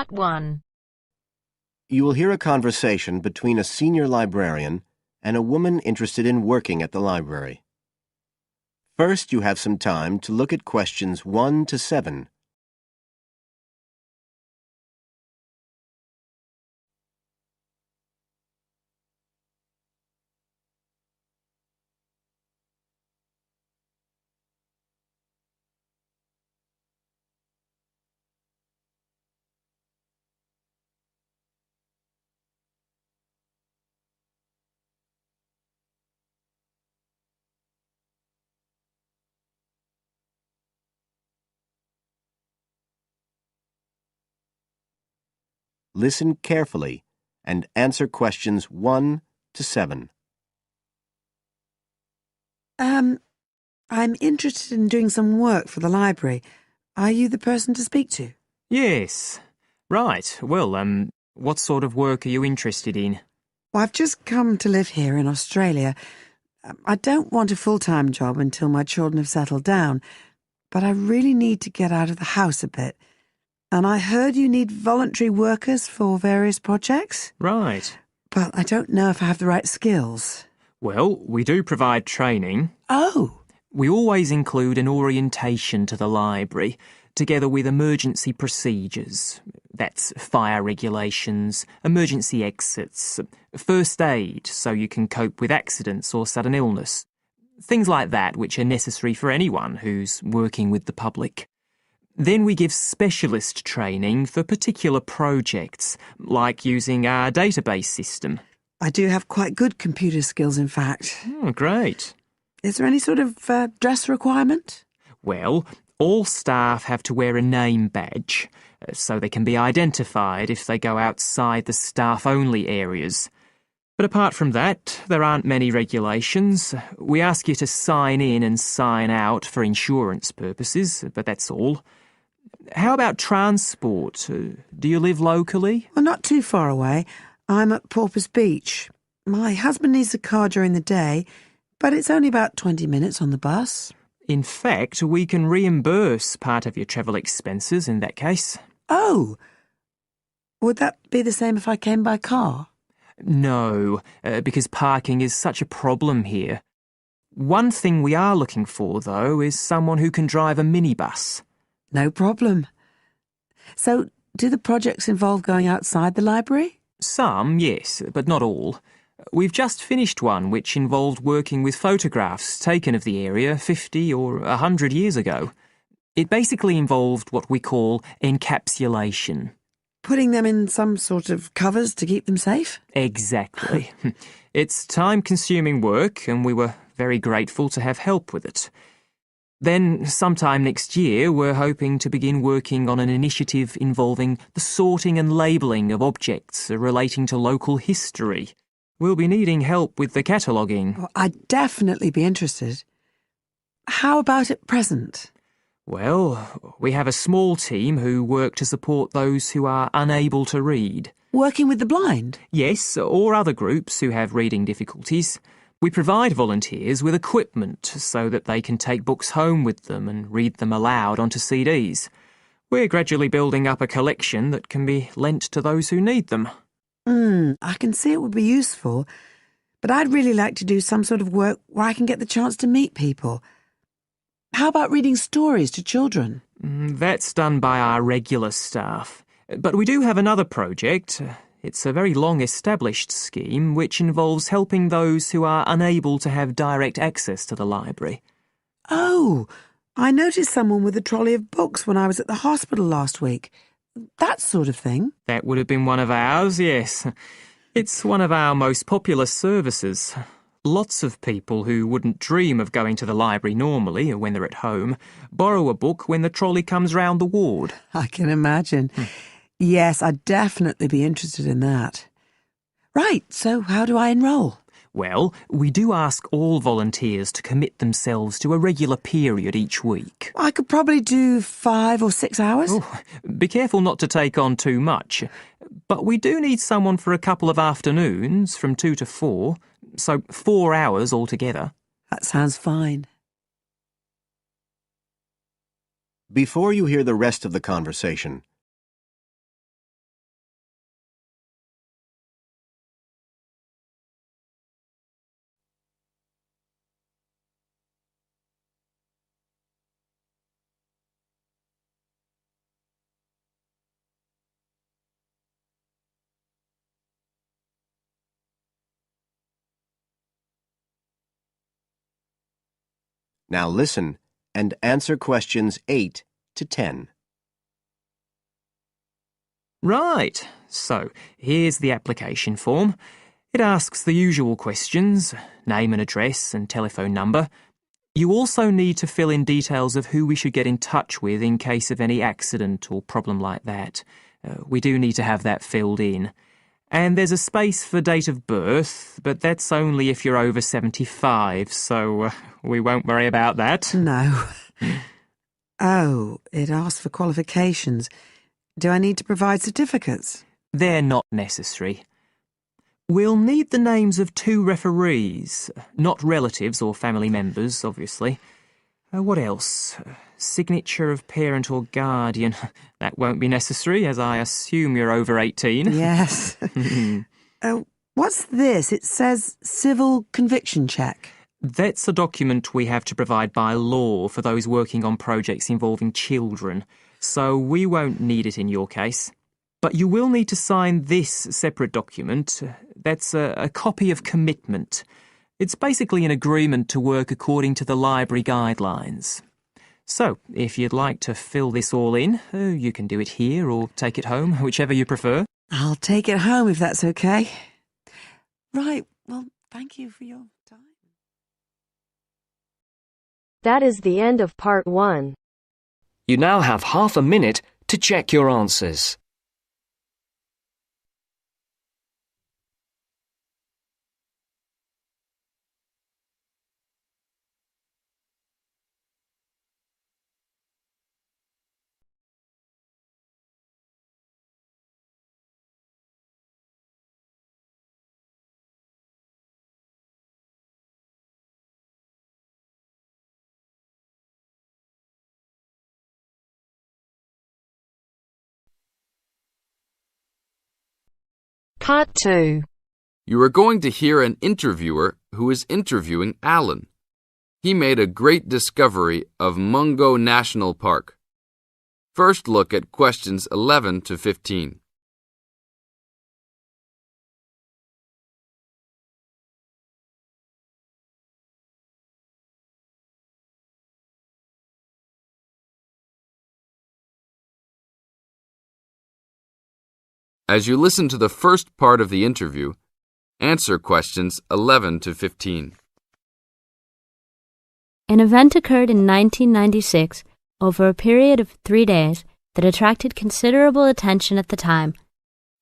Part 1. You will hear a conversation between a senior librarian and a woman interested in working at the library. First, you have some time to look at questions 1 to 7. Listen carefully and answer questions 1 to 7. I'm interested in doing some work for the library. Are you the person to speak to? Yes. Right. Well, what sort of work are you interested in? Well, I've just come to live here in Australia. I don't want a full-time job until my children have settled down, but I really need to get out of the house a bit. And I heard you need voluntary workers for various projects. Right. But I don't know if I have the right skills. Well, we do provide training. Oh! We always include an orientation to the library, together with emergency procedures. That's fire regulations, emergency exits, first aid so you can cope with accidents or sudden illness. Things like that which are necessary for anyone who's working with the public. Then we give specialist training for particular projects, like using our database system. I do have quite good computer skills, in fact. Oh, great. Is there any sort of dress requirement? Well, all staff have to wear a name badge, so they can be identified if they go outside the staff-only areas. But apart from that, there aren't many regulations. We ask you to sign in and sign out for insurance purposes, but that's all. How about transport? Do you live locally? Well, not too far away. I'm at Porpoise Beach. My husband needs a car during the day, but it's only about 20 minutes on the bus. In fact, we can reimburse part of your travel expenses in that case. Oh! Would that be the same if I came by car? No, because parking is such a problem here. One thing we are looking for, though, is someone who can drive a minibus. No problem. So, do the projects involve going outside the library? Some, yes, but not all. We've just finished one which involved working with photographs taken of the area 50 or 100 years ago. It basically involved what we call encapsulation. Putting them in some sort of covers to keep them safe? Exactly. It's time-consuming work, and we were very grateful to have help with it. Then, sometime next year, we're hoping to begin working on an initiative involving the sorting and labelling of objects relating to local history. We'll be needing help with the cataloguing. Well, I'd definitely be interested. How about at present? Well, we have a small team who work to support those who are unable to read. Working with the blind? Yes, or other groups who have reading difficulties. We provide volunteers with equipment so that they can take books home with them and read them aloud onto CDs. We're gradually building up a collection that can be lent to those who need them. I can see it would be useful, but I'd really like to do some sort of work where I can get the chance to meet people. How about reading stories to children? That's done by our regular staff. But we do have another project. It's a very long-established scheme which involves helping those who are unable to have direct access to the library. Oh, I noticed someone with a trolley of books when I was at the hospital last week. That sort of thing. That would have been one of ours, yes. It's one of our most popular services. Lots of people who wouldn't dream of going to the library normally when they're at home borrow a book when the trolley comes round the ward. I can imagine. Yes, I'd definitely be interested in that. Right, so how do I enrol? Well, we do ask all volunteers to commit themselves to a regular period each week. I could probably do 5 or 6 hours. Oh, be careful not to take on too much. But we do need someone for a couple of afternoons from 2 to 4, so 4 hours altogether. That sounds fine. Before you hear the rest of the conversation, Now listen and answer questions 8 to 10. Right, so here's the application form. It asks the usual questions, name and address and telephone number. You also need to fill in details of who we should get in touch with in case of any accident or problem like that. We do need to have that filled in. And there's a space for date of birth, but that's only if you're over 75, so we won't worry about that. No. Oh, it asks for qualifications. Do I need to provide certificates? They're not necessary. We'll need the names of 2 referees, not relatives or family members, obviously. What else? Signature of parent or guardian. That won't be necessary, as I assume you're over 18. Yes. What's this? It says civil conviction check. That's a document we have to provide by law for those working on projects involving children, so we won't need it in your case. But you will need to sign this separate document. That's a copy of commitment. It's basically an agreement to work according to the library guidelines. So, if you'd like to fill this all in, you can do it here or take it home, whichever you prefer. I'll take it home if that's okay. Right, well, thank you for your time. That is the end of part 1. You now have half a minute to check your answers. Part 2. You are going to hear an interviewer who is interviewing Alan. He made a great discovery of Mungo National Park. First look at questions 11 to 15. As you listen to the first part of the interview, answer questions 11 to 15. An event occurred in 1996 over a period of 3 days that attracted considerable attention at the time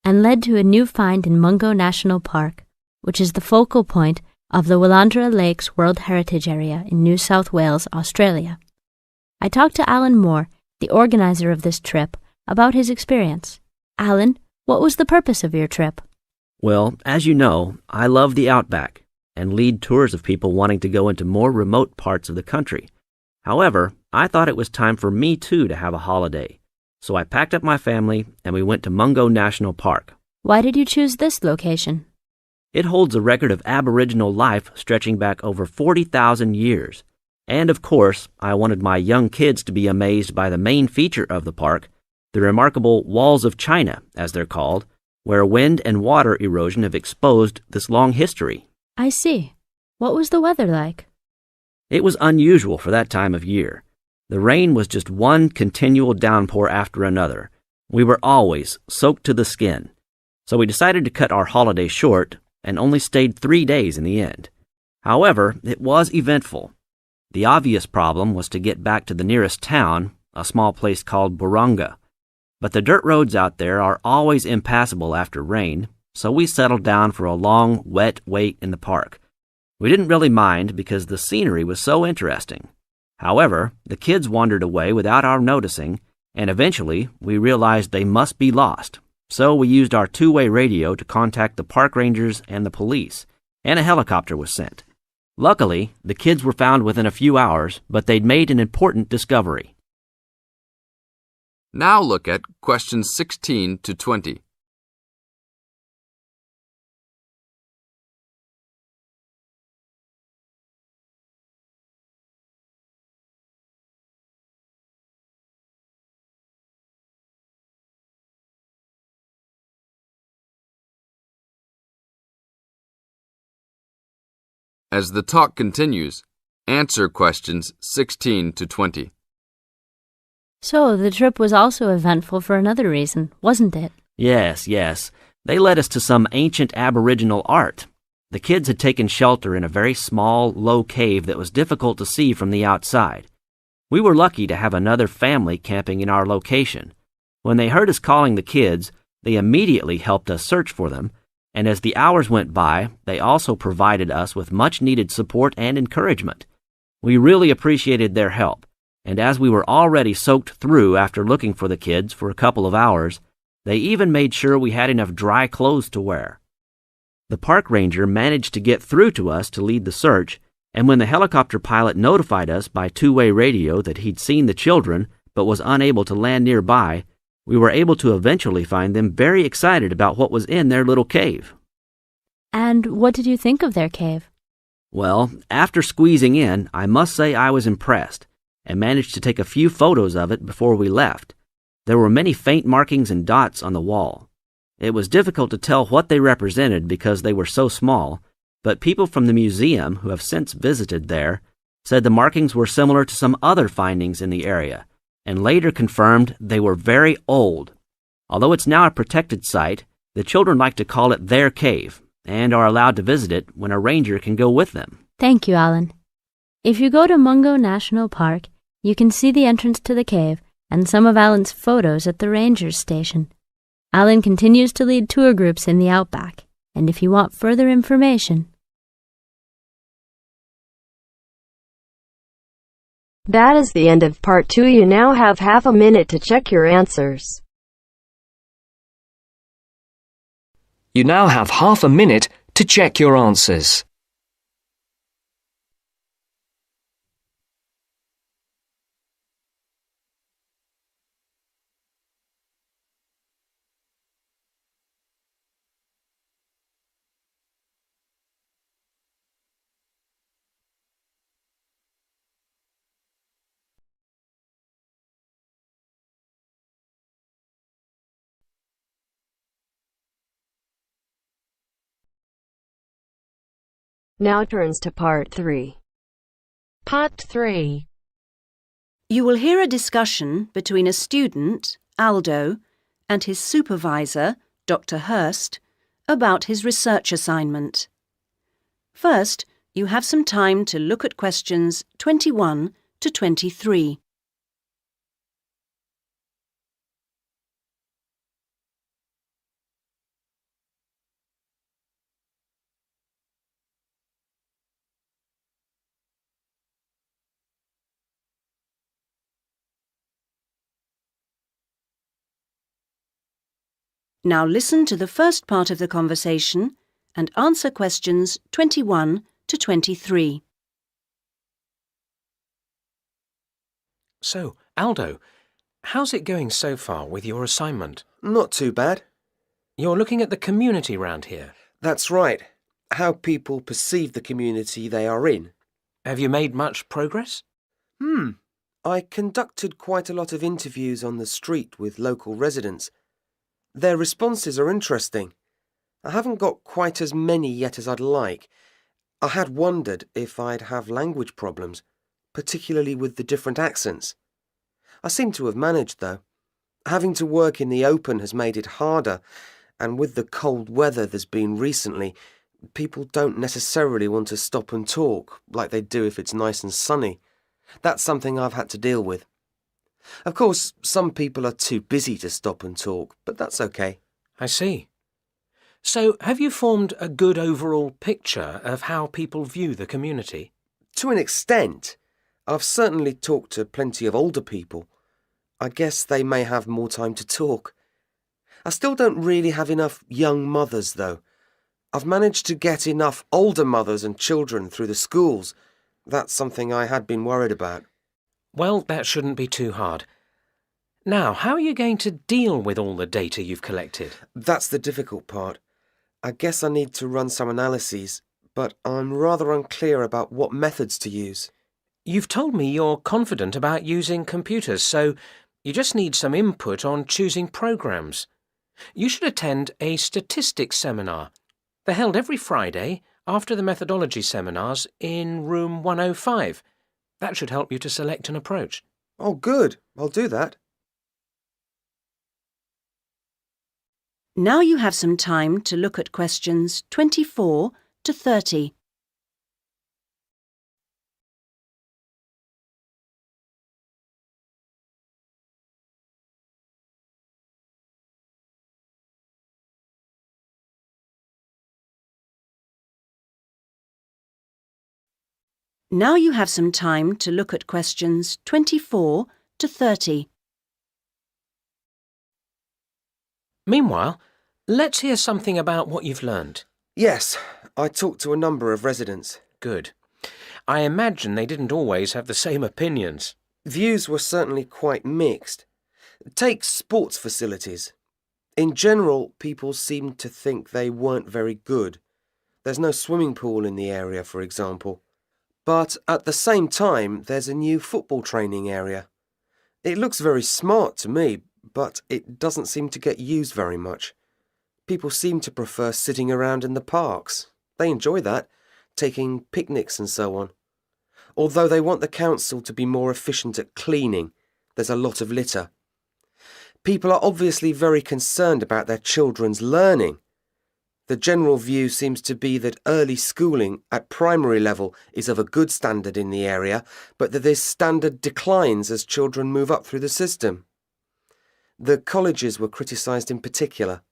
and led to a new find in Mungo National Park, which is the focal point of the Willandra Lakes World Heritage Area in New South Wales, Australia. I talked to Alan Moore, the organizer of this trip, about his experience. Alan, what was the purpose of your trip? Well, as you know, I love the outback and lead tours of people wanting to go into more remote parts of the country. However, I thought it was time for me too to have a holiday. So I packed up my family and we went to Mungo National Park. Why did you choose this location? It holds a record of Aboriginal life stretching back over 40,000 years. And of course, I wanted my young kids to be amazed by the main feature of the park, the remarkable Walls of China, as they're called, where wind and water erosion have exposed this long history. I see. What was the weather like? It was unusual for that time of year. The rain was just one continual downpour after another. We were always soaked to the skin. So we decided to cut our holiday short and only stayed 3 days in the end. However, it was eventful. The obvious problem was to get back to the nearest town, a small place called Burunga. But the dirt roads out there are always impassable after rain, so we settled down for a long, wet wait in the park. We didn't really mind because the scenery was so interesting. However, the kids wandered away without our noticing, and eventually we realized they must be lost. So we used our two-way radio to contact the park rangers and the police, and a helicopter was sent. Luckily, the kids were found within a few hours, but they'd made an important discovery. Now look at questions 16 to 20. As the talk continues, Answer questions 16 to 20. So, the trip was also eventful for another reason, wasn't it? Yes, yes. They led us to some ancient Aboriginal art. The kids had taken shelter in a very small, low cave that was difficult to see from the outside. We were lucky to have another family camping in our location. When they heard us calling the kids, they immediately helped us search for them, and as the hours went by, they also provided us with much-needed support and encouragement. We really appreciated their help, and as we were already soaked through after looking for the kids for a couple of hours, they even made sure we had enough dry clothes to wear. The park ranger managed to get through to us to lead the search, and when the helicopter pilot notified us by two-way radio that he'd seen the children but was unable to land nearby, we were able to eventually find them very excited about what was in their little cave. And what did you think of their cave? Well, after squeezing in, I must say I was impressed, and managed to take a few photos of it before we left. There were many faint markings and dots on the wall. It was difficult to tell what they represented because they were so small, but people from the museum who have since visited there said the markings were similar to some other findings in the area, and later confirmed they were very old. Although it's now a protected site, the children like to call it their cave, and are allowed to visit it when a ranger can go with them. Thank you, Alan. If you go to Mungo National Park, you can see the entrance to the cave and some of Alan's photos at the ranger's station. Alan continues to lead tour groups in the outback, and if you want further information... That is the end of part 2. You now have half a minute to check your answers. You now have half a minute to check your answers. Now turns to part 3. Part 3. You will hear a discussion between a student, Aldo, and his supervisor, Dr. Hurst, about his research assignment. First, you have some time to look at questions 21 to 23. Now listen to the first part of the conversation and answer questions 21 to 23. So, Aldo, how's it going so far with your assignment? Not too bad. You're looking at the community round here. That's right. How people perceive the community they are in. Have you made much progress? I conducted quite a lot of interviews on the street with local residents. Their responses are interesting. I haven't got quite as many yet as I'd like. I had wondered if I'd have language problems, particularly with the different accents. I seem to have managed, though. Having to work in the open has made it harder, and with the cold weather there's been recently, people don't necessarily want to stop and talk like they do if it's nice and sunny. That's something I've had to deal with. Of course, some people are too busy to stop and talk, but that's okay. I see. So, have you formed a good overall picture of how people view the community? To an extent. I've certainly talked to plenty of older people. I guess they may have more time to talk. I still don't really have enough young mothers, though. I've managed to get enough older mothers and children through the schools. That's something I had been worried about. Well, that shouldn't be too hard. Now, how are you going to deal with all the data you've collected? That's the difficult part. I guess I need to run some analyses, but I'm rather unclear about what methods to use. You've told me you're confident about using computers, so you just need some input on choosing programs. You should attend a statistics seminar. They're held every Friday after the methodology seminars in room 105. That should help you to select an approach. Oh, good. I'll do that. Now you have some time to look at questions 24 to 30. Now you have some time to look at questions 24 to 30. Meanwhile, let's hear something about what you've learned. Yes, I talked to a number of residents. Good. I imagine they didn't always have the same opinions. Views were certainly quite mixed. Take sports facilities. In general, people seemed to think they weren't very good. There's no swimming pool in the area, for example. But at the same time, there's a new football training area. It looks very smart to me, but it doesn't seem to get used very much. People seem to prefer sitting around in the parks. They enjoy that, taking picnics and so on. Although they want the council to be more efficient at cleaning, there's a lot of litter. People are obviously very concerned about their children's learning. The general view seems to be that early schooling at primary level is of a good standard in the area, but that this standard declines as children move up through the system. The colleges were criticised in particular.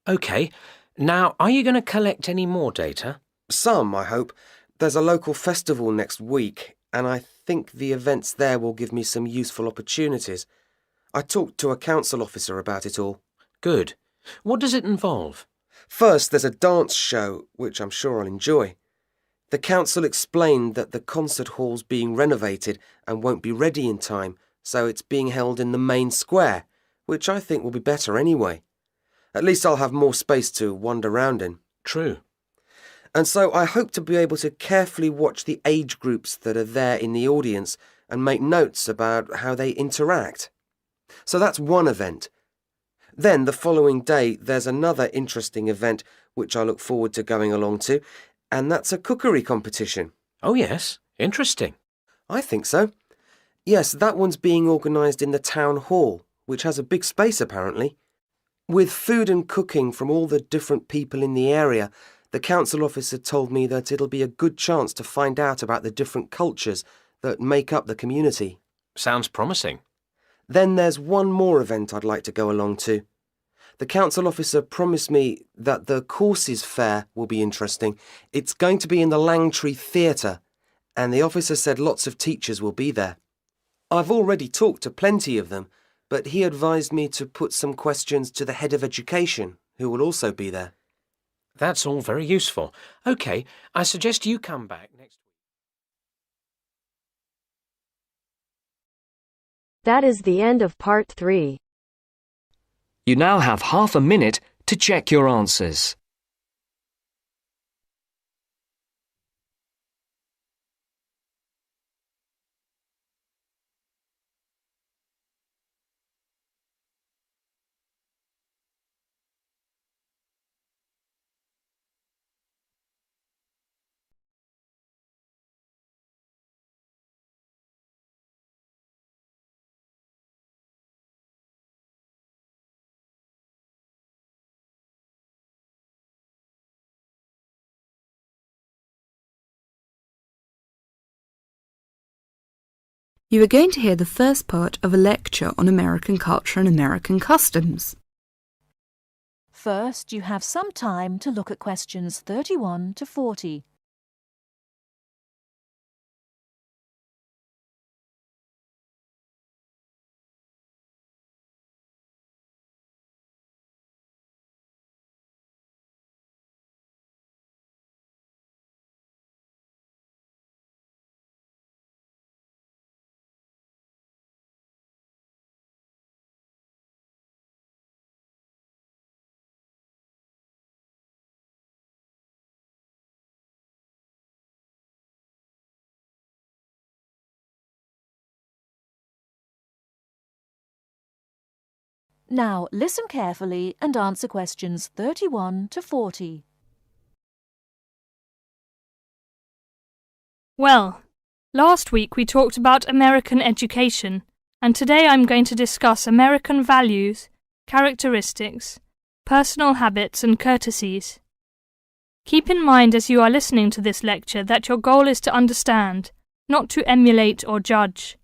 OK, now are you going to collect any more data? Some, I hope. There's a local festival next week, and I think the events there will give me some useful opportunities. I talked to a council officer about it all. Good. What does it involve? First, there's a dance show, which I'm sure I'll enjoy. The council explained that the concert hall's being renovated and won't be ready in time, so it's being held in the main square, which I think will be better anyway. At least I'll have more space to wander around in. True. And so I hope to be able to carefully watch the age groups that are there in the audience and make notes about how they interact. So that's one event. Then the following day there's another interesting event which I look forward to going along to, and that's a cookery competition. Oh yes, interesting. I think so. Yes, that one's being organised in the town hall, which has a big space apparently. With food and cooking from all the different people in the area, the council officer told me that it'll be a good chance to find out about the different cultures that make up the community. Sounds promising. Then there's one more event I'd like to go along to. The council officer promised me that the courses fair will be interesting. It's going to be in the Langtree Theatre, and the officer said lots of teachers will be there. I've already talked to plenty of them, but he advised me to put some questions to the head of education, who will also be there. That's all very useful. OK, I suggest you come back next week. That is the end of part 3. You now have half a minute to check your answers. You are going to hear the first part of a lecture on American culture and American customs. First, you have some time to look at questions 31 to 40. Now listen carefully and answer questions 31 to 40. Well, last week we talked about American education, and today I'm going to discuss American values, characteristics, personal habits and courtesies. Keep in mind as you are listening to this lecture that your goal is to understand, not to emulate or judge.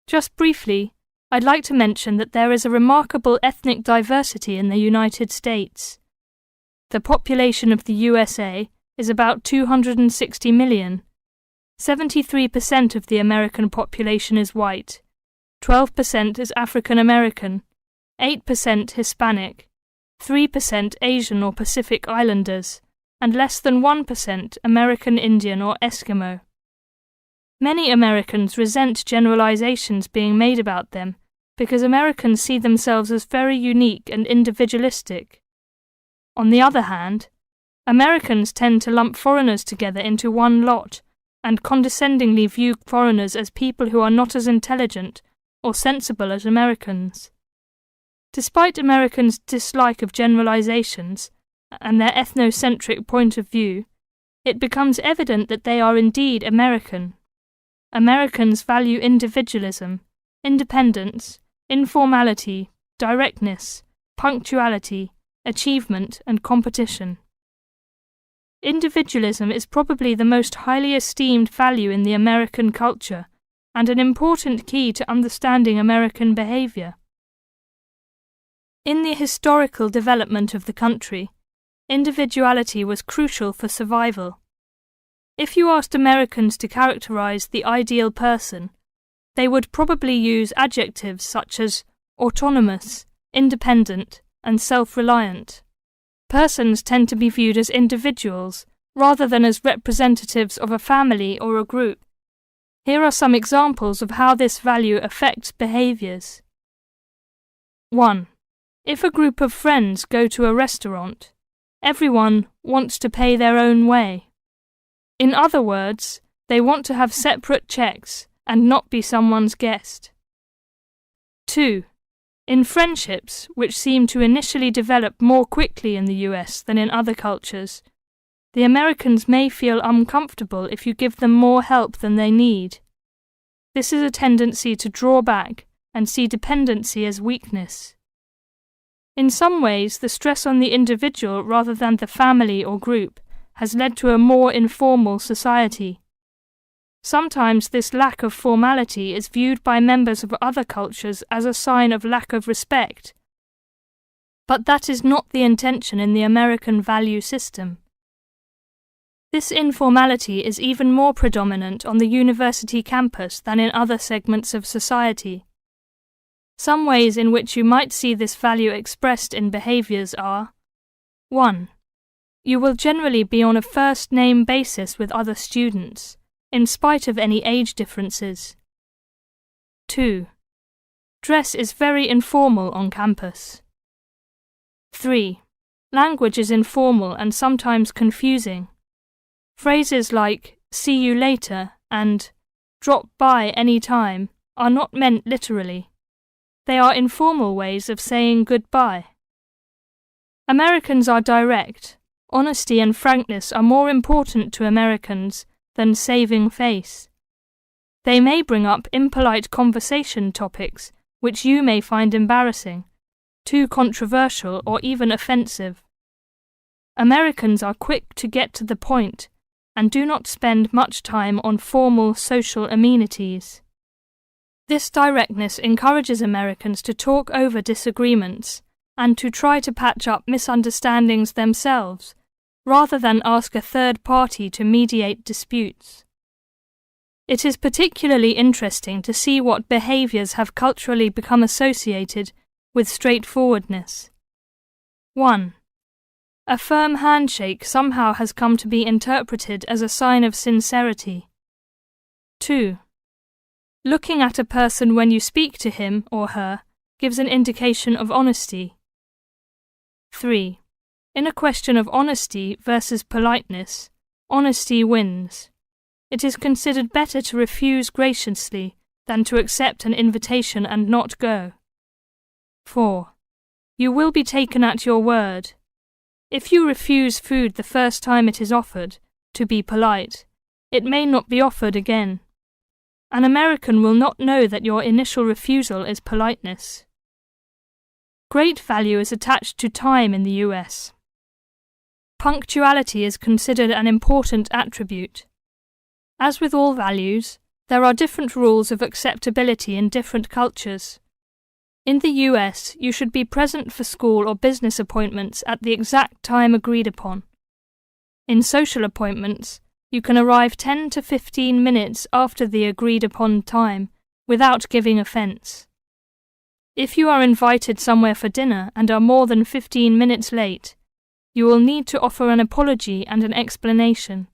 Just briefly, I'd like to mention that there is a remarkable ethnic diversity in the United States. The population of the USA is about 260 million. 73% of the American population is white, 12% is African American, 8% Hispanic, 3% Asian or Pacific Islanders, and less than 1% American Indian or Eskimo. Many Americans resent generalizations being made about them because Americans see themselves as very unique and individualistic. On the other hand, Americans tend to lump foreigners together into one lot and condescendingly view foreigners as people who are not as intelligent or sensible as Americans. Despite Americans' dislike of generalizations and their ethnocentric point of view, it becomes evident that they are indeed American. Americans value individualism, independence, informality, directness, punctuality, achievement, and competition. Individualism is probably the most highly esteemed value in the American culture and an important key to understanding American behavior. In the historical development of the country, individuality was crucial for survival. If you asked Americans to characterize the ideal person, they would probably use adjectives such as autonomous, independent, and self-reliant. Persons tend to be viewed as individuals rather than as representatives of a family or a group. Here are some examples of how this value affects behaviors. 1. If a group of friends go to a restaurant, everyone wants to pay their own way. In other words, they want to have separate checks and not be someone's guest. 2. In friendships, which seem to initially develop more quickly in the US than in other cultures, the Americans may feel uncomfortable if you give them more help than they need. This is a tendency to draw back and see dependency as weakness. In some ways, the stress on the individual rather than the family or group has led to a more informal society. Sometimes this lack of formality is viewed by members of other cultures as a sign of lack of respect. But that is not the intention in the American value system. This informality is even more predominant on the university campus than in other segments of society. Some ways in which you might see this value expressed in behaviors are: 1. You will generally be on a first-name basis with other students, in spite of any age differences. 2. Dress is very informal on campus. 3. Language is informal and sometimes confusing. Phrases like "see you later" and "drop by any time" are not meant literally. They are informal ways of saying goodbye. Americans are direct. Honesty and frankness are more important to Americans than saving face. They may bring up impolite conversation topics which you may find embarrassing, too controversial or even offensive. Americans are quick to get to the point and do not spend much time on formal social amenities. This directness encourages Americans to talk over disagreements and to try to patch up misunderstandings themselves, rather than ask a third party to mediate disputes. It is particularly interesting to see what behaviors have culturally become associated with straightforwardness. 1. A firm handshake somehow has come to be interpreted as a sign of sincerity. 2. Looking at a person when you speak to him or her gives an indication of honesty. 3. In a question of honesty versus politeness, honesty wins. It is considered better to refuse graciously than to accept an invitation and not go. 4. You will be taken at your word. If you refuse food the first time it is offered, to be polite, it may not be offered again. An American will not know that your initial refusal is politeness. Great value is attached to time in the US. Punctuality is considered an important attribute. As with all values, there are different rules of acceptability in different cultures. In the US, you should be present for school or business appointments at the exact time agreed upon. In social appointments, you can arrive 10 to 15 minutes after the agreed upon time without giving offence. If you are invited somewhere for dinner and are more than 15 minutes late, you will need to offer an apology and an explanation.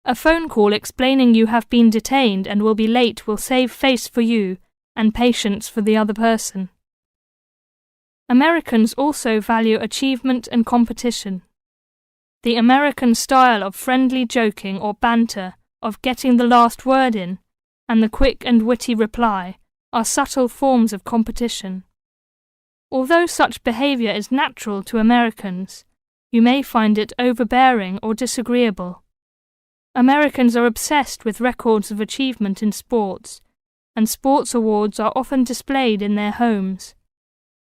A phone call explaining you have been detained and will be late will save face for you and patience for the other person. Americans also value achievement and competition. The American style of friendly joking or banter, of getting the last word in, and the quick and witty reply are subtle forms of competition. Although such behaviour is natural to Americans, you may find it overbearing or disagreeable. Americans are obsessed with records of achievement in sports, and sports awards are often displayed in their homes.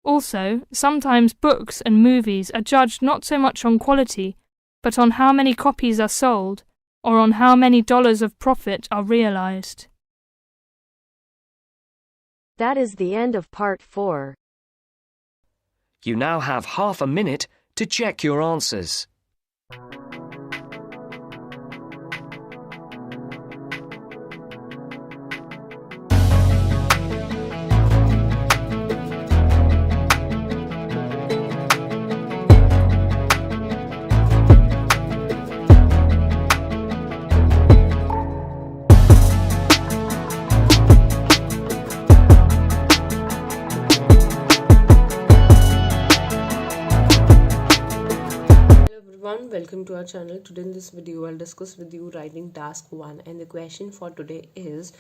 Also, sometimes books and movies are judged not so much on quality, but on how many copies are sold, or on how many dollars of profit are realized. That is the end of part 4. You now have half a minute to check your answers. Welcome to our channel. Today in this video I'll discuss with you writing task 1, and the question for today is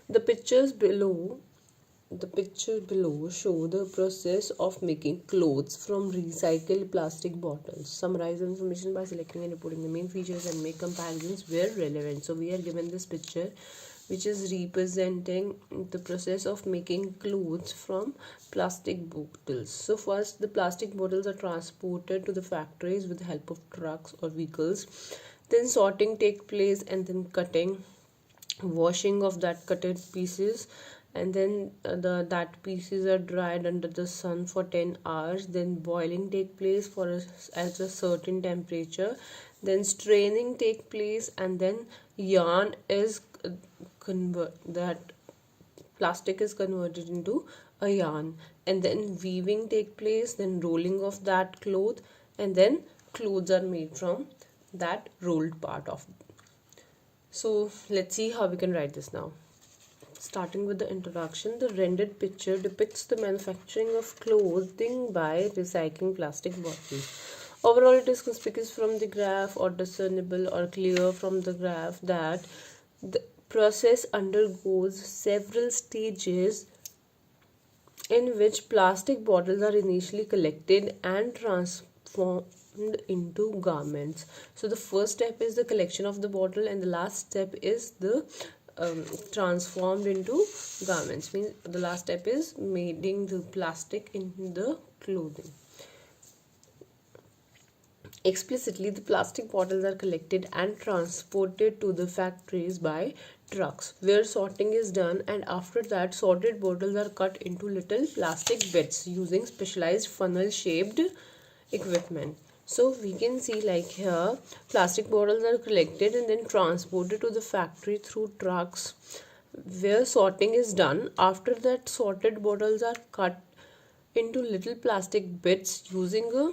the picture below show the process of making clothes from recycled plastic bottles. Summarize the information by selecting and reporting the main features and make comparisons where relevant. So we are given this picture which is representing the process of making clothes from plastic bottles. So first, the plastic bottles are transported to the factories with the help of trucks or vehicles. Then sorting takes place, and then cutting, washing of that cutted pieces, and then that pieces are dried under the sun for 10 hours. Then boiling take place at a certain temperature. Then straining take place, and then yarn is that plastic is converted into a yarn, and then weaving take place, then rolling of that cloth, and then clothes are made from that rolled part of it. So let's see how we can write this now. Starting with the introduction, the rendered picture depicts the manufacturing of clothing by recycling plastic bottles. Overall, it is conspicuous from the graph or discernible or clear from the graph that the process undergoes several stages in which plastic bottles are initially collected and transformed into garments. So the first step is the collection of the bottle, and the last step is the transformed into garments. Means the last step is making the plastic in the clothing. Explicitly, the plastic bottles are collected and transported to the factories by trucks, where sorting is done, and after that sorted bottles are cut into little plastic bits using specialized funnel shaped equipment. So we can see like here, plastic bottles are collected and then transported to the factory through trucks, where sorting is done. After that, sorted bottles are cut into little plastic bits using a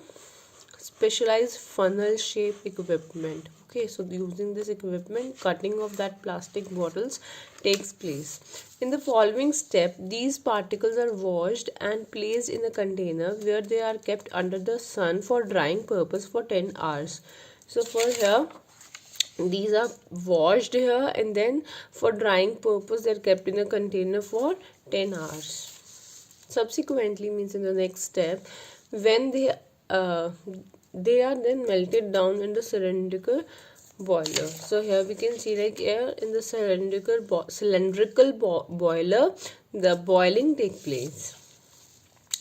specialized funnel shape equipment. Okay, so using this equipment, cutting of that plastic bottles takes place. In the following step, these particles are washed and placed in a container where they are kept under the sun for drying purpose for 10 hours. So for here, these are washed here, and then for drying purpose they are kept in a container for 10 hours. Subsequently, means in the next step, when they are then melted down in the cylindrical boiler. So here we can see, like, here in the cylindrical boiler, the boiling take place.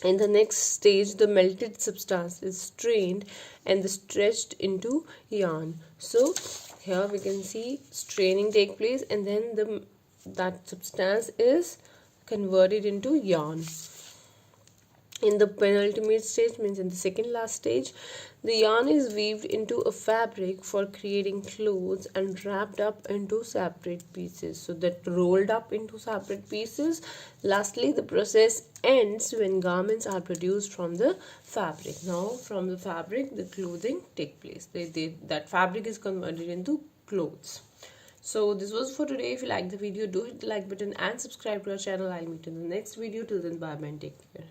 In the next stage, the melted substance is strained and stretched into yarn. So here we can see straining take place, and then that substance is converted into yarn. In the penultimate stage, means in the second last stage, the yarn is weaved into a fabric for creating clothes and wrapped up into separate pieces. So that rolled up into separate pieces. Lastly, the process ends when garments are produced from the fabric. Now from the fabric, the clothing take place. That fabric is converted into clothes. So this was for today. If you like the video, do hit the like button and subscribe to our channel. I'll meet you in the next video. Till then, bye bye and take care.